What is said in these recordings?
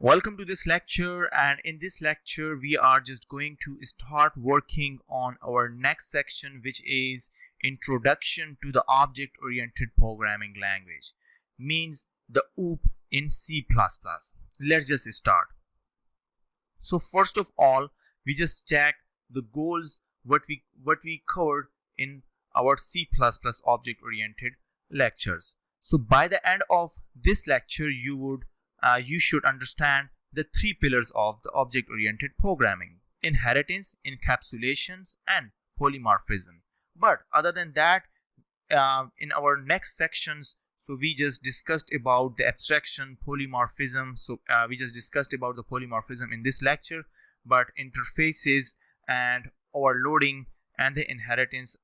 Welcome to this lecture, and in this lecture we are just going to start working on our next section, which is Introduction to the Object Oriented Programming Language, means the OOP in C++. Let's just start. So first of all, we just check the goals what we covered in our C++ object oriented lectures. So by the end of this lecture you should understand the three pillars of the object-oriented programming: inheritance, encapsulations, and polymorphism. But other than that, in our next sections, so we just discussed about the abstraction, polymorphism. So we just discussed about the polymorphism in this lecture, but interfaces and overloading and the inheritance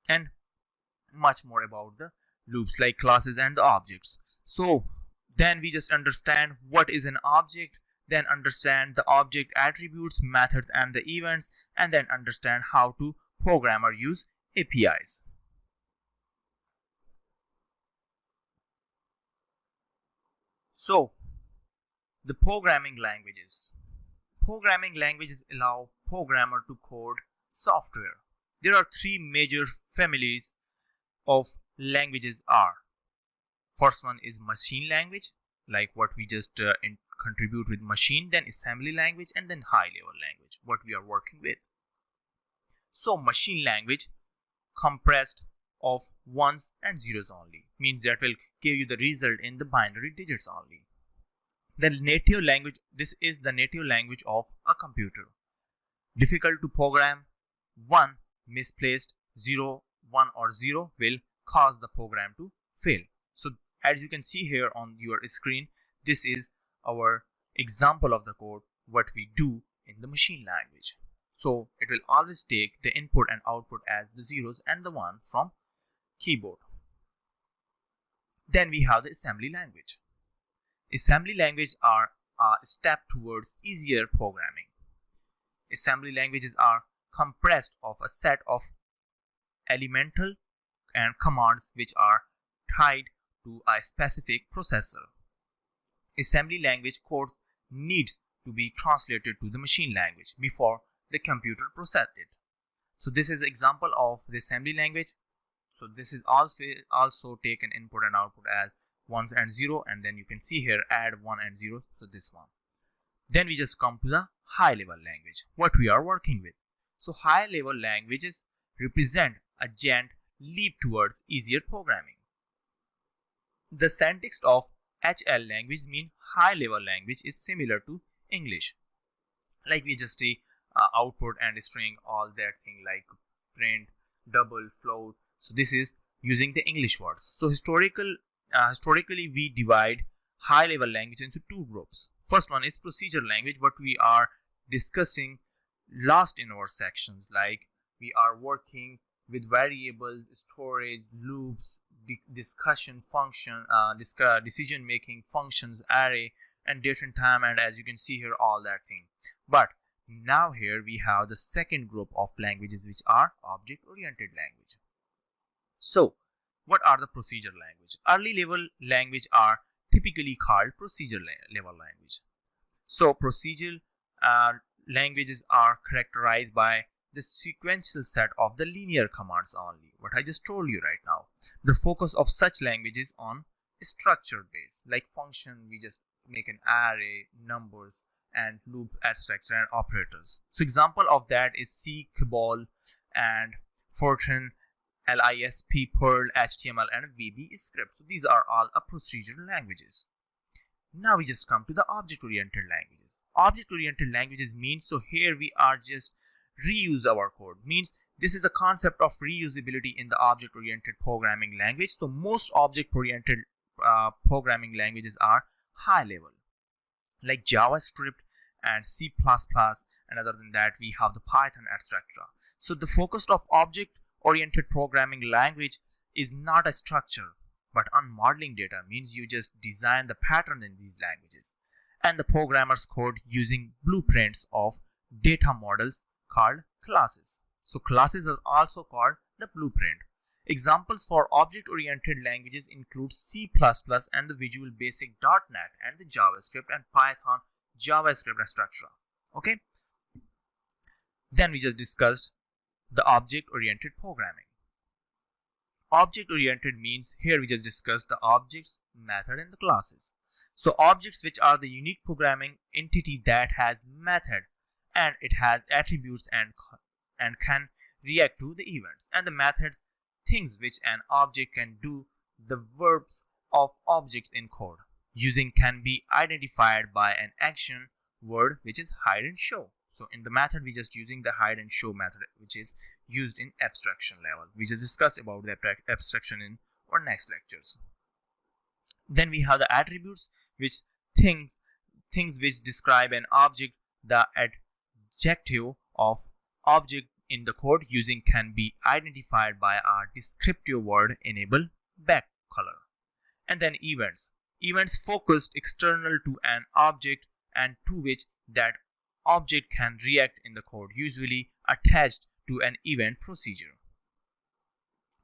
and much more about the loops like classes and the objects. So then we just understand what is an object, then understand the object attributes, methods, and the events, and then understand how to program or use APIs. So the programming languages. Programming languages allow programmer to code software. There are three major families of languages are. First one is machine language, like what we just contribute with machine, then assembly language, and then high level language, what we are working with. So machine language compressed of ones and zeros only, means that will give you the result in the binary digits only. The native language, this is the native language of a computer. Difficult to program, one misplaced 0, 1 or 0 will cause the program to fail. So as you can see here on your screen, this is our example of the code what we do in the machine language. So it will always take the input and output as the zeros and the 1 from keyboard. Then we have the assembly language. Assembly language are a step towards easier programming. Assembly languages are compressed of a set of elemental and commands which are tied to a specific processor. Assembly language code needs to be translated to the machine language before the computer processes it. So this is example of the assembly language. So this is also take an input and output as ones and 0, and then you can see here add 1 and 0, so this one. Then we just come to the high level language, what we are working with. So high level languages represent a giant leap towards easier programming. The syntax of HL language mean high level language is similar to English, like we just see output and string, all that thing like print, double, float. So this is using the English words. So historically we divide high level language into two groups. First one is procedure language, what we are discussing last in our sections, like we are working with variables, storage, loops, discussion function, decision making functions, array, and date and time, and as you can see here all that thing. But now here we have the second group of languages, which are object oriented language. So what are the procedure language? Early level language are typically called procedure level language. So procedural languages are characterized by the sequential set of the linear commands only, what I just told you right now. The focus of such languages on structure based, like function, we just make an array, numbers, and loop abstraction and operators. So example of that is C, COBOL, and Fortran, Lisp, Perl, HTML, and VB script. So these are all procedural languages. Now we just come to the object-oriented languages. Object-oriented languages means, so here we are just reuse our code, means this is a concept of reusability in the object-oriented programming language. So most object-oriented programming languages are high level, like JavaScript and C++, and other than that we have the Python, etc. So the focus of object-oriented programming language is not a structure but on modeling data, means you just design the pattern in these languages, and the programmers code using blueprints of data models called classes. So classes are also called the blueprint. Examples for object-oriented languages include C++ and the Visual Basic .NET and the JavaScript and Python JavaScript, etc. Okay. Then we just discussed the object-oriented programming. Object-oriented means here we just discussed the objects, method, and the classes. So objects, which are the unique programming entity that has method and it has attributes and can react to the events, and the methods, things which an object can do, the verbs of objects in code using can be identified by an action word, which is hide and show. So in the method, we just using the hide and show method, which is used in abstraction level. We just discussed about the abstraction in our next lectures. Then we have the attributes, which things which describe an object. The adjective of object in the code using can be identified by a descriptive word enable back color. And then events focused external to an object and to which that object can react in the code, usually attached to an event procedure.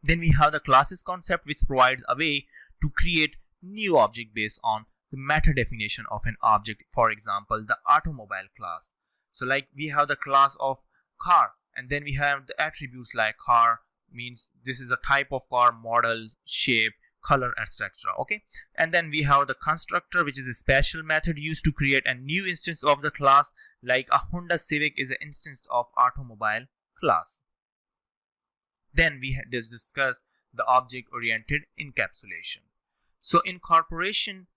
Then we have the classes concept, which provides a way to create new object based on the meta definition of an object. For example, the automobile class. So like we have the class of car, and then we have the attributes like car means this is a type of car, model, shape, color, etc. Okay. And then we have the constructor, which is a special method used to create a new instance of the class, like a Honda Civic is an instance of automobile class. Then we just discuss the object-oriented encapsulation. So incorporation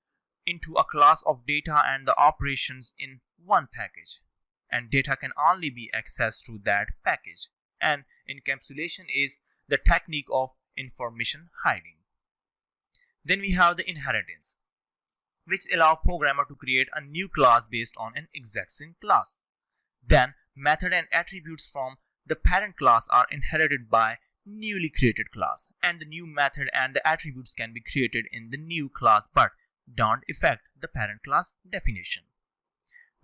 into a class of data and the operations in one package, and data can only be accessed through that package. And encapsulation is the technique of information hiding. Then we have the inheritance, which allow programmer to create a new class based on an existing class. Then method and attributes from the parent class are inherited by newly created class, and the new method and the attributes can be created in the new class but don't affect the parent class definition.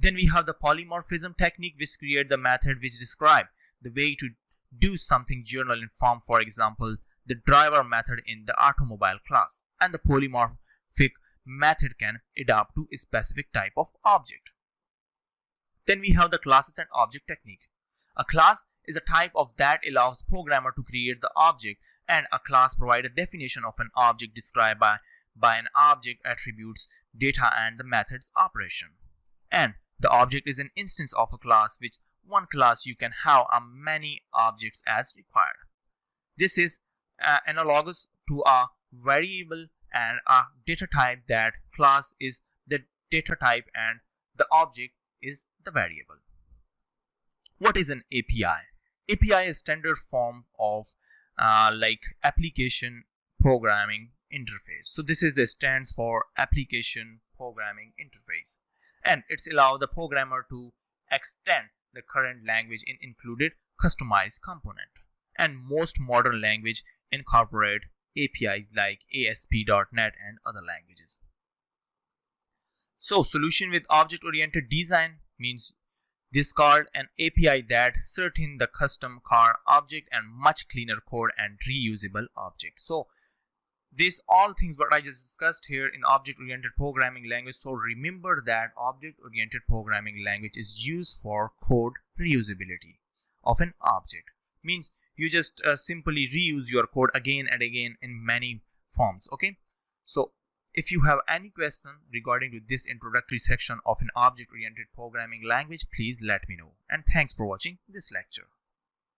Then we have the polymorphism technique, which create the method which describe the way to do something journal in form. For example, the driver method in the automobile class, and the polymorphic method can adapt to a specific type of object. Then we have the classes and object technique. A class is a type of that allows programmer to create the object, and a class provides a definition of an object described by an object, attributes, data, and the methods operation. And the object is an instance of a class, which one class you can have many objects as required. This is analogous to a variable and a data type. That class is the data type and the object is the variable. What is an API? API is standard form of like application programming interface. So this is the stands for application programming interface, and it's allow the programmer to extend the current language in included customized component. And most modern language incorporate APIs like ASP.NET and other languages. So solution with object-oriented design means discard an API that certain the custom car object and much cleaner code and reusable object. So these all things what I just discussed here in object-oriented programming language. So remember that object-oriented programming language is used for code reusability of an object. Means you just simply reuse your code again and again in many forms. Okay. So if you have any question regarding to this introductory section of an object-oriented programming language, please let me know. And thanks for watching this lecture.